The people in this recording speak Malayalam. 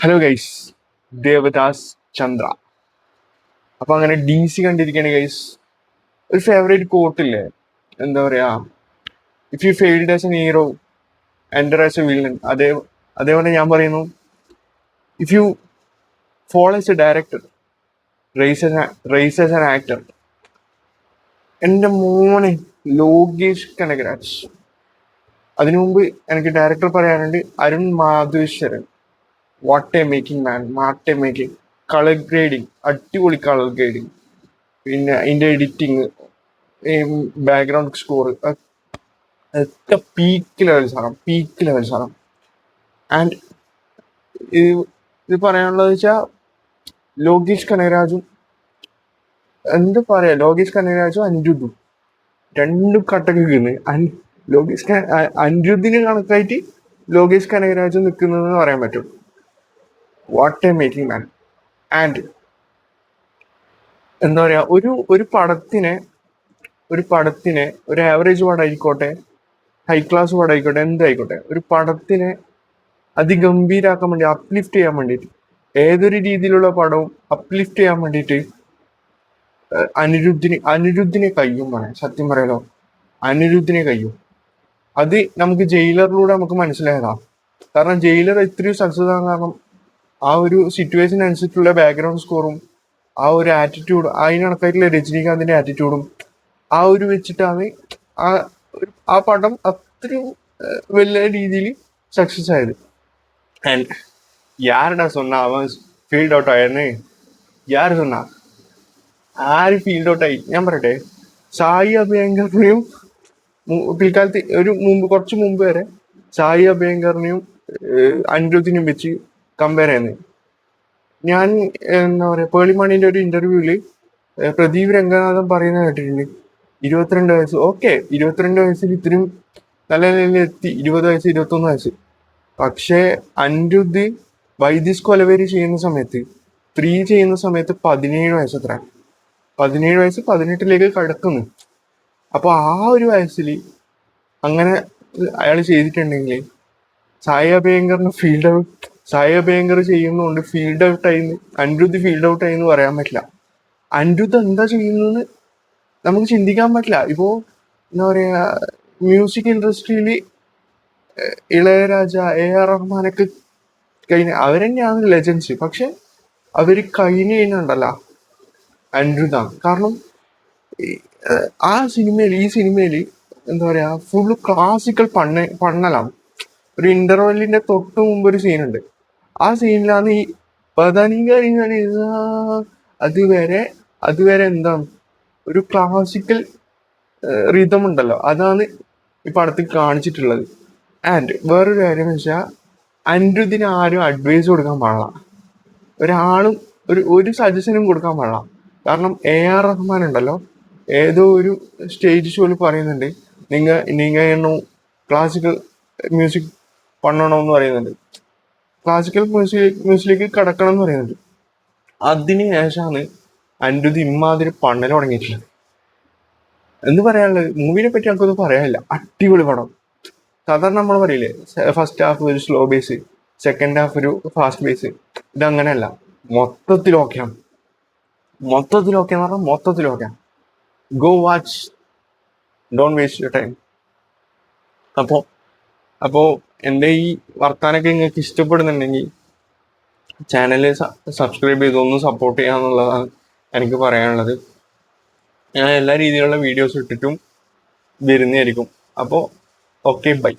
Hello guys, Devdas Chandra. അപ്പൊ അങ്ങനെ DC കണ്ടിരിക്കുകയാണ് ഗൈസ്. ഒരു ഫേവറേറ്റ് കോട്ടില്ലേ, എന്താ പറയാ, if you failed as an hero enter as a villain. അതേപോലെ ഞാൻ പറയുന്നു, if you fall as a director rise as an actor. എൻ്റെ മോനെ ലോകേഷ് കനകരാജ്. അതിനു മുമ്പ് എനിക്ക് ഡയറക്ടർ പറയാനുണ്ട് Arun Madheswaran. What a making man, what a making. Colour grading, അടിപൊളി കളർ ഗ്രേഡിങ്. പിന്നെ അതിൻ്റെ എഡിറ്റിങ്, ബാക്ക്ഗ്രൗണ്ട് സ്കോർ ഒക്കെ പീക്ക് ലെവൽ സാധനം. ആൻഡ് ഇത് പറയാനുള്ളത് വെച്ചാൽ ലോകേഷ് കനകരാജും ലോകേഷ് കനകരാജും അനിരുദ്ധും രണ്ടും കട്ടക്ക് അനിരുദ്ധിന് കണക്കായിട്ട് ലോകേഷ് കനകരാജും നിൽക്കുന്നതെന്ന് പറയാൻ പറ്റും. What a making man. And എന്താ പറയാ, ഒരു പടത്തിനെ ഒരു ആവറേജ് പടമായിക്കോട്ടെ, ഹൈ ക്ലാസ് പടമായിക്കോട്ടെ, എന്തായിക്കോട്ടെ, ഒരു പടത്തിനെ അതിഗംഭീരാക്കാൻ വേണ്ടി, അപ്ലിഫ്റ്റ് ചെയ്യാൻ വേണ്ടിയിട്ട്, ഏതൊരു രീതിയിലുള്ള പടവും അപ്ലിഫ്റ്റ് ചെയ്യാൻ വേണ്ടിയിട്ട് അനിരുദ്ധിനെ കഴിയും പറയാം. സത്യം പറയാലോ, അനിരുദ്ധിനെ കഴിയും. അത് നമുക്ക് ജയിലറിലൂടെ നമുക്ക് മനസ്സിലായതാ. കാരണം ജയിലർ ഇത്രയും സക്സസ് ആകാൻ കാരണം ആ ഒരു സിറ്റുവേഷൻ അനുസരിച്ചുള്ള ബാക്ക്ഗ്രൗണ്ട് സ്കോറും ആ ഒരു ആറ്റിറ്റ്യൂഡ്, അതിനണക്കായിട്ടുള്ള രജനീകാന്തിന്റെ ആറ്റിറ്റ്യൂഡും ആ ഒരു വെച്ചിട്ടാണ് ആ പടം അത്രയും വലിയ രീതിയിൽ സക്സസ് ആയത്. ആൻഡ് യാരടാ சொன்னா അവൻ ഫീൽഡ് ഔട്ട് ആയെന്ന്? യാര് சொன்னா? ആര് ഫീൽഡ് ഔട്ട് ആയി? ഞാൻ പറയട്ടെ, സായി അഭ്യങ്കറിനെയും പിൽക്കാലത്ത് കുറച്ച് മുമ്പ് വരെ സായി അഭ്യങ്കറിനെയും അനിരുദ്ധിനെയും വെച്ച് കമ്പയർ ചെയ്യുന്നത്. ഞാൻ എന്താ പറയാ, പേളിമണിന്റെ ഒരു ഇന്റർവ്യൂവില് പ്രദീപ് രംഗനാഥൻ പറയുന്നത് കേട്ടിട്ടുണ്ട്, 22 വയസ്സ്. ഓക്കെ, 22 വയസ്സിൽ ഇത്രയും നല്ല നിലയിൽ എത്തി. 20 വയസ്സ്, 21 വയസ്സ്. പക്ഷേ അനിരുദ്ധ് വൈദിസ് കൊലവേരി ചെയ്യുന്ന സമയത്ത്, 3 ചെയ്യുന്ന സമയത്ത് 17 വയസ്സ്. 17 വയസ്സ് 18ലേക്ക് കടക്കുന്നു. അപ്പൊ ആ ഒരു വയസ്സിൽ അങ്ങനെ അയാൾ ചെയ്തിട്ടുണ്ടെങ്കിൽ സായി അഭ്യങ്കർ ചെയ്യുന്നതുകൊണ്ട് ഫീൽഡ് ഔട്ട് ആയി, അനിരുദ്ധ് ഫീൽഡ് ഔട്ട് ആയി എന്ന് പറയാൻ പറ്റില്ല. അനിരുദ്ധ് എന്താ ചെയ്യുന്നതെന്ന് നമുക്ക് ചിന്തിക്കാൻ പറ്റില്ല. ഇപ്പോ എന്താ പറയാ, മ്യൂസിക് ഇൻഡസ്ട്രിയിൽ ഇളയരാജ, AR റഹ്മാനൊക്കെ അവരെന്നെയാണ് ലെജൻസ്. പക്ഷെ അവര് കഴിഞ്ഞുണ്ടല്ലോ അനിരുദ്ധാണ്. കാരണം ഈ സിനിമയിൽ എന്താ പറയാ, ഫുള്ള് ക്ലാസിക്കൽ പണ്ണലാണ്. ഒരു ഇന്റർവെല്ലിന്റെ തൊട്ട് മുമ്പ് ഒരു സീനുണ്ട്. ആ സീനിലാണ് ഈ പതനികളി അതുവരെ എന്താണ് ഒരു ക്ലാസിക്കൽ റിതം ഉണ്ടല്ലോ, അതാണ് ഈ പടത്തിൽ കാണിച്ചിട്ടുള്ളത്. ആൻഡ് വേറൊരു കാര്യം എന്ന് വെച്ചാൽ, അനിരുദ്ധിന് ആരും അഡ്വൈസ് കൊടുക്കാൻ പാടില്ല, ഒരാളും ഒരു സജഷനും കൊടുക്കാൻ പാടില്ല. കാരണം AR റഹ്മാൻ ഉണ്ടല്ലോ, ഏതോ ഒരു സ്റ്റേജ് ഷോയിൽ പറയുന്നുണ്ട്, നിങ്ങൾ ക്ലാസിക്കൽ മ്യൂസിക് പണ്ണണമെന്ന് പറയുന്നുണ്ട്, ക്ലാസിക്കൽ മ്യൂസിക്കിലേക്ക് കടക്കണം എന്ന് പറയുന്നുണ്ട്. അതിന് ശേഷമാണ് അനിരുദ്ധ് ഇമ്മാതിരി പണ്ണൽ തുടങ്ങിയിട്ടുള്ളത്. എന്ത് പറയാനുള്ളത്, മൂവിനെ പറ്റി നമുക്കൊന്നും പറയാനില്ല. അടിപൊളി പടം. സാധാരണ നമ്മൾ പറയില്ലേ, ഫസ്റ്റ് ഹാഫ് ഒരു സ്ലോ ബേസ്, സെക്കൻഡ് ഹാഫ് ഒരു ഫാസ്റ്റ് ബേസ്. ഇതങ്ങനെയല്ല, മൊത്തത്തിൽ ഓക്കെയാണ് പറഞ്ഞാൽ മൊത്തത്തിൽ ഓക്കെയാണ്. Go watch, don't waste your time. അപ്പോൾ എൻ്റെ ഈ വർത്താനൊക്കെ നിങ്ങൾക്ക് ഇഷ്ടപ്പെടുന്നുണ്ടെങ്കിൽ ചാനൽ സബ്സ്ക്രൈബ് ചെയ്ത് ഒന്ന് സപ്പോർട്ട് ചെയ്യാന്നുള്ളതാണ് എനിക്ക് പറയാനുള്ളത്. ഞാൻ എല്ലാ രീതിയിലുള്ള വീഡിയോസ് ഇട്ടിട്ടും വരുന്നതായിരിക്കും. അപ്പോൾ ഓക്കെ, ബൈ.